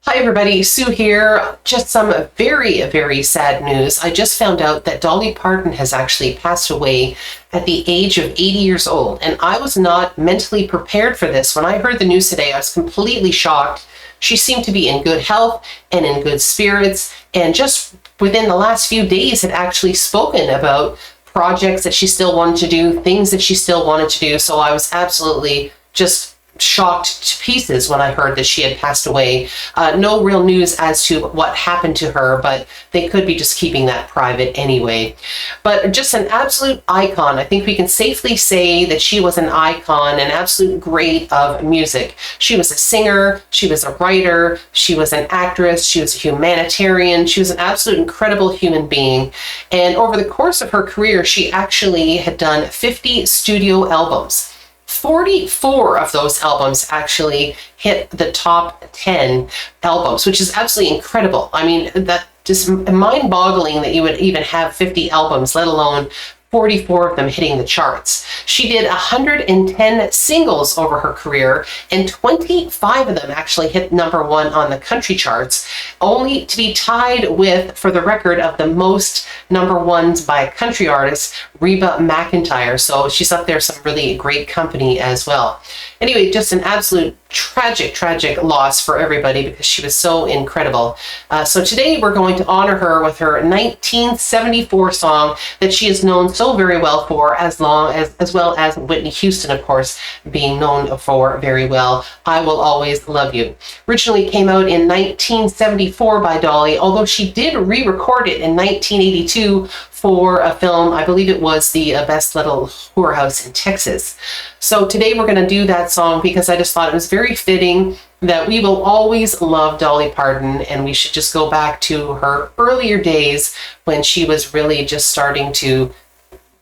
Hi everybody, Sue here. Just some very sad news. I just found out that Dolly Parton has actually passed away at the age of 80 years old, and I was not mentally prepared for this. When I heard the news today, I was completely shocked. She seemed to be in good health and in good spirits, and just within the last few days had actually spoken about projects that she still wanted to do, things that she still wanted to do. So I was absolutely just shocked to pieces when I heard that she had passed away. No real news as to what happened to her, but they could be just keeping that private anyway. But just an absolute icon. I think we can safely say that she was an icon, an absolute great of music. She was a singer, she was a writer, she was an actress, she was a humanitarian, she was an absolute incredible human being. And over the course of her career, she actually had done 50 studio albums. 44 of those albums actually hit the top 10 albums, which is absolutely incredible. I mean, that just mind-boggling that you would even have 50 albums, let alone 44 of them hitting the charts. She did 110 singles over her career, and 25 of them actually hit #1 on the country charts, only to be tied with, for the record, of the most #1s by a country artist, Reba McEntire. So she's up there some really great company as well. Anyway, just an absolute tragic loss for everybody because she was so incredible. So today we're going to honor her with her 1974 song that she is known so very well for, as well as Whitney Houston, of course, being known for very well. I Will Always Love You. Originally came out in 1974 by Dolly, although she did re-record it in 1982 for a film. I believe it was the Best Little Whorehouse in Texas. So today we're going to do that song because I just thought it was very fitting that we will always love Dolly Parton, and we should just go back to her earlier days when she was really just starting to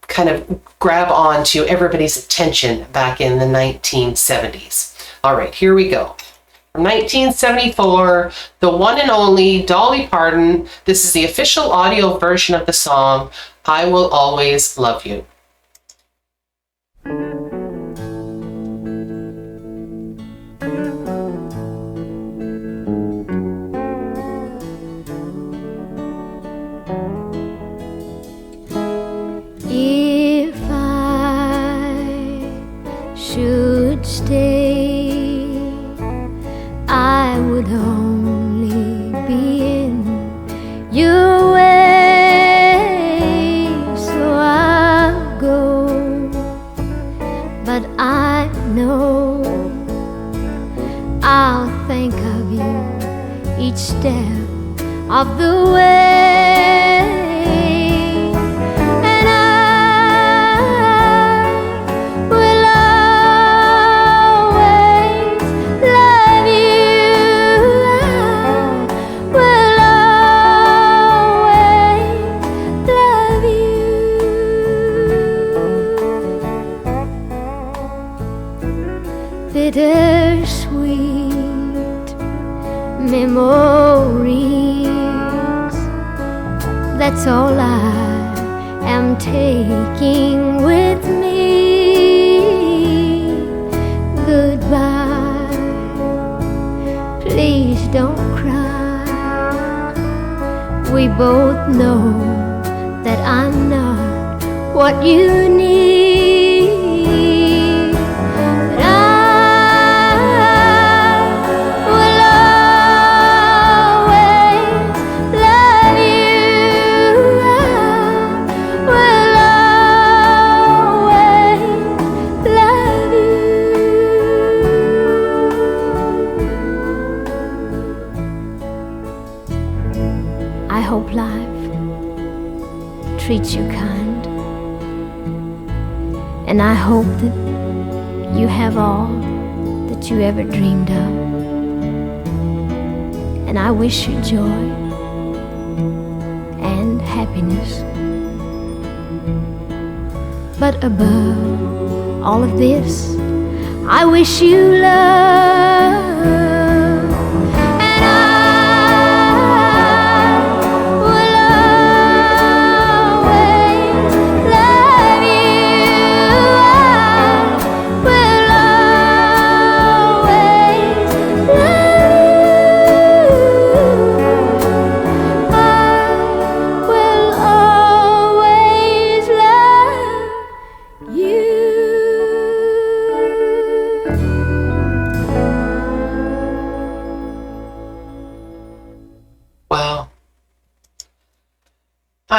kind of grab on to everybody's attention back in the 1970s. All right, here we go. From 1974, the one and only Dolly Parton. This is the official audio version of the song, I Will Always Love You. If I should stay, I would only be in your way, so I'll go. But I know I'll think of you each step of the way. Bittersweet memories, that's all I am taking with me. Goodbye, please don't cry. We both know that I'm not what you need. I hope life treats you kind, and I hope that you have all that you ever dreamed of, and I wish you joy and happiness. But above all of this, I wish you love.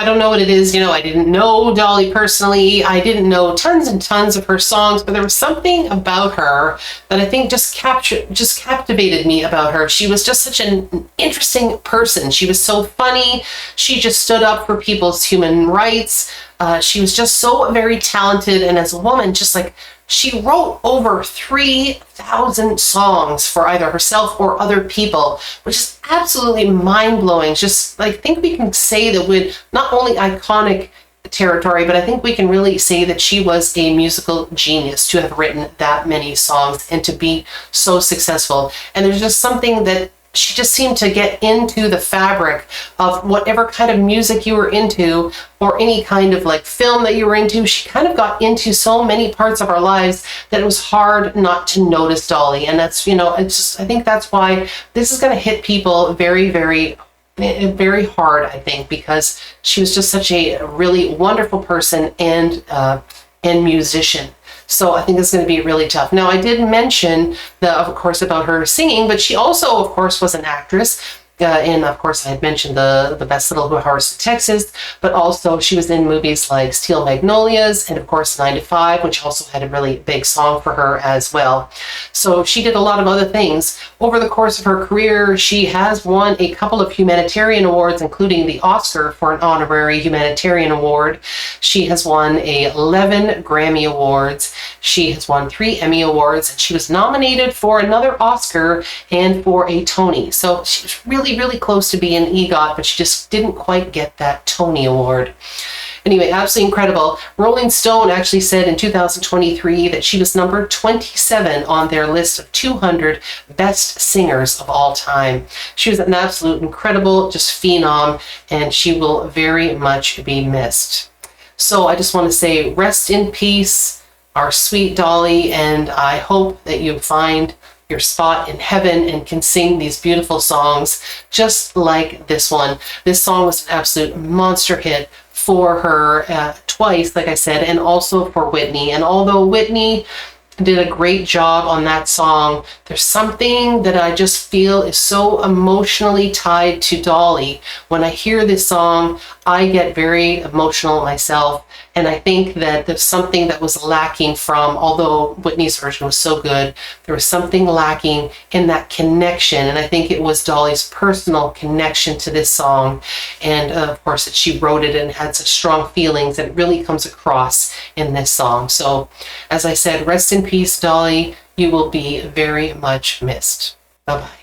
I don't know what it is. I didn't know Dolly personally. I didn't know tons and tons of her songs, but there was something about her that I think just captivated me about her. She was just such an interesting person. She was so funny. She just stood up for people's human rights. She was just so very talented. And as a woman, just like, she wrote over 3,000 songs for either herself or other people, which is absolutely mind-blowing. Just like, I think we can say that with not only iconic territory, but I think we can really say that she was a musical genius to have written that many songs and to be so successful. And there's just something that she just seemed to get into the fabric of whatever kind of music you were into, or any kind of like film that you were into. She kind of got into so many parts of our lives that it was hard not to notice Dolly. And that's, it's just, I think that's why this is going to hit people very, very, very hard, I think, because she was just such a really wonderful person and musician. So I think it's going to be really tough. Now, I did mention, of course, about her singing, but she also, of course, was an actress. And of course, I had mentioned the Best Little Horse in Texas, but also she was in movies like Steel Magnolias and of course 9 to 5, which also had a really big song for her as well. So she did a lot of other things. Over the course of her career, she has won a couple of humanitarian awards, including the Oscar for an honorary humanitarian award. She has won 11 Grammy Awards. She has won 3 Emmy Awards, and she was nominated for another Oscar and for a Tony. So she was really close to being an EGOT, but she just didn't quite get that Tony Award. Anyway, absolutely incredible. Rolling Stone actually said in 2023 that she was number 27 on their list of 200 best singers of all time. She was an absolute incredible, just phenom, and she will very much be missed. So I just want to say, rest in peace, our sweet Dolly, and I hope that you find your spot in heaven and can sing these beautiful songs just like this one. This song was an absolute monster hit for her twice, like I said, and also for Whitney. And although Whitney did a great job on that song, there's something that I just feel is so emotionally tied to Dolly. When I hear this song, I get very emotional myself. And I think that there's something that was lacking from, although Whitney's version was so good, there was something lacking in that connection. And I think it was Dolly's personal connection to this song. And of course, that she wrote it and had such strong feelings that it really comes across in this song. So as I said, rest in peace, Dolly. You will be very much missed. Bye-bye.